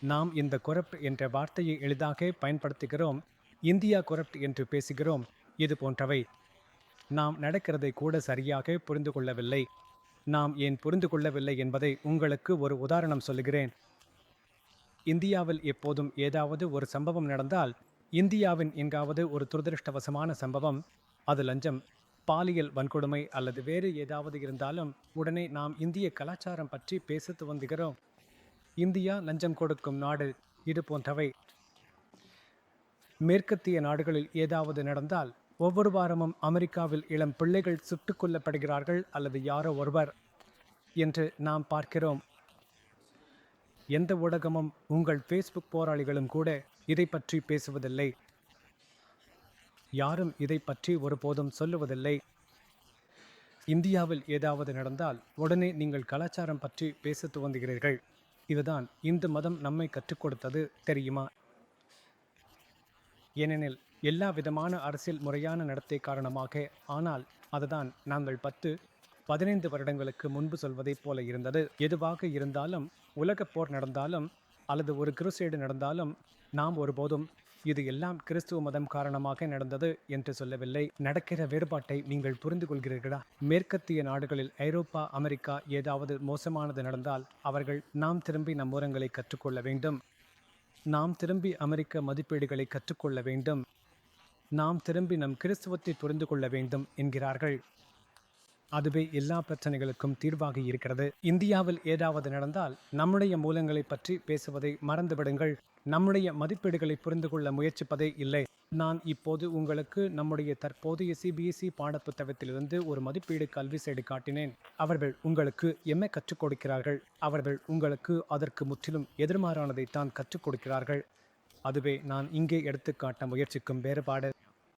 நாம் இந்த கொரப்ட் என்ற வார்த்தையை எளிதாக பயன்படுத்துகிறோம். இந்தியா கொரப்ட் என்று பேசுகிறோம். இது போன்றவை. நாம் நடக்கிறதை கூட சரியாக புரிந்து கொள்ளவில்லை. நாம் ஏன் புரிந்து கொள்ளவில்லை என்பதை உங்களுக்கு ஒரு உதாரணம் சொல்லுகிறேன். இந்தியாவில் எப்போதும் ஏதாவது ஒரு சம்பவம் நடந்தால், இந்தியாவின் எங்காவது ஒரு துரதிருஷ்டவசமான சம்பவம், அது லஞ்சம், பாலியல் வன்கொடுமை அல்லது வேறு ஏதாவது இருந்தாலும் உடனே நாம் இந்திய கலாச்சாரம் பற்றி பேச துவங்குகிறோம். இந்தியா லஞ்சம் கொடுக்கும் நாடு, இது போன்றவை. மேற்கத்திய நாடுகளில் ஏதாவது நடந்தால் ஒவ்வொரு வாரமும் அமெரிக்காவில் இளம் பிள்ளைகள் சுட்டுக் கொல்லப்படுகிறார்கள் அல்லது யாரோ ஒருவர் என்று நாம் பார்க்கிறோம். எந்த ஊடகமும், உங்கள் ஃபேஸ்புக் போராளிகளும் கூட இதை பற்றி பேசுவதில்லை. யாரும் இதை பற்றி ஒருபோதும் சொல்லுவதில்லை. இந்தியாவில் ஏதாவது நடந்தால் உடனே நீங்கள் கலாச்சாரம் பற்றி பேச துவங்குகிறீர்கள். இதுதான் இந்து மதம் நம்மை கற்றுக் கொடுத்தது, தெரியுமா? ஏனெனில் எல்லா விதமான அரசியல் முறையான நடத்தை காரணமாக. ஆனால் அதுதான் நாங்கள் 10-15 வருடங்களுக்கு முன்பு சொல்வதைப் போல இருந்தது. எதுவாக இருந்தாலும், உலகப் போர் நடந்தாலும் அல்லது ஒரு கிருசேடு நடந்தாலும் நாம் ஒருபோதும் இது எல்லாம் கிறிஸ்துவ மதம் காரணமாக நடந்தது என்று சொல்லவில்லை. நடக்கிற வேறுபாட்டை நீங்கள் புரிந்து கொள்கிறீர்களா? மேற்கத்திய நாடுகளில், ஐரோப்பா, அமெரிக்கா ஏதாவது மோசமானது நடந்தால் அவர்கள் நாம் திரும்பி நம் மூலங்களை கற்றுக்கொள்ள வேண்டும், நாம் திரும்பி அமெரிக்க மதிப்பீடுகளை கற்றுக்கொள்ள வேண்டும், நாம் திரும்பி நம் கிறிஸ்துவத்தை புரிந்து கொள்ள வேண்டும் என்கிறார்கள். அதுவே எல்லா பிரச்சனைகளுக்கும் தீர்வாக இருக்கிறது. இந்தியாவில் ஏதாவது நடந்தால் நம்முடைய மூலங்களை பற்றி பேசுவதை மறந்துவிடுங்கள். நம்முடைய மதிப்பீடுகளை புரிந்து கொள்ள முயற்சிப்பதே இல்லை. நான் இப்போது உங்களுக்கு நம்முடைய தற்போதைய சிபிஎஸ்இ பாடப்புத்தகத்திலிருந்து ஒரு மதிப்பீடு கல்வி சைடு காட்டினேன். அவர்கள் உங்களுக்கு என்ன கற்றுக் கொடுக்கிறார்கள்? அவர்கள் உங்களுக்கு அதற்கு முற்றிலும் எதிர்மாறானதைத்தான் கற்றுக் கொடுக்கிறார்கள். அதுவே நான் இங்கே எடுத்துக்காட்ட முயற்சிக்கும் வேறுபாடு.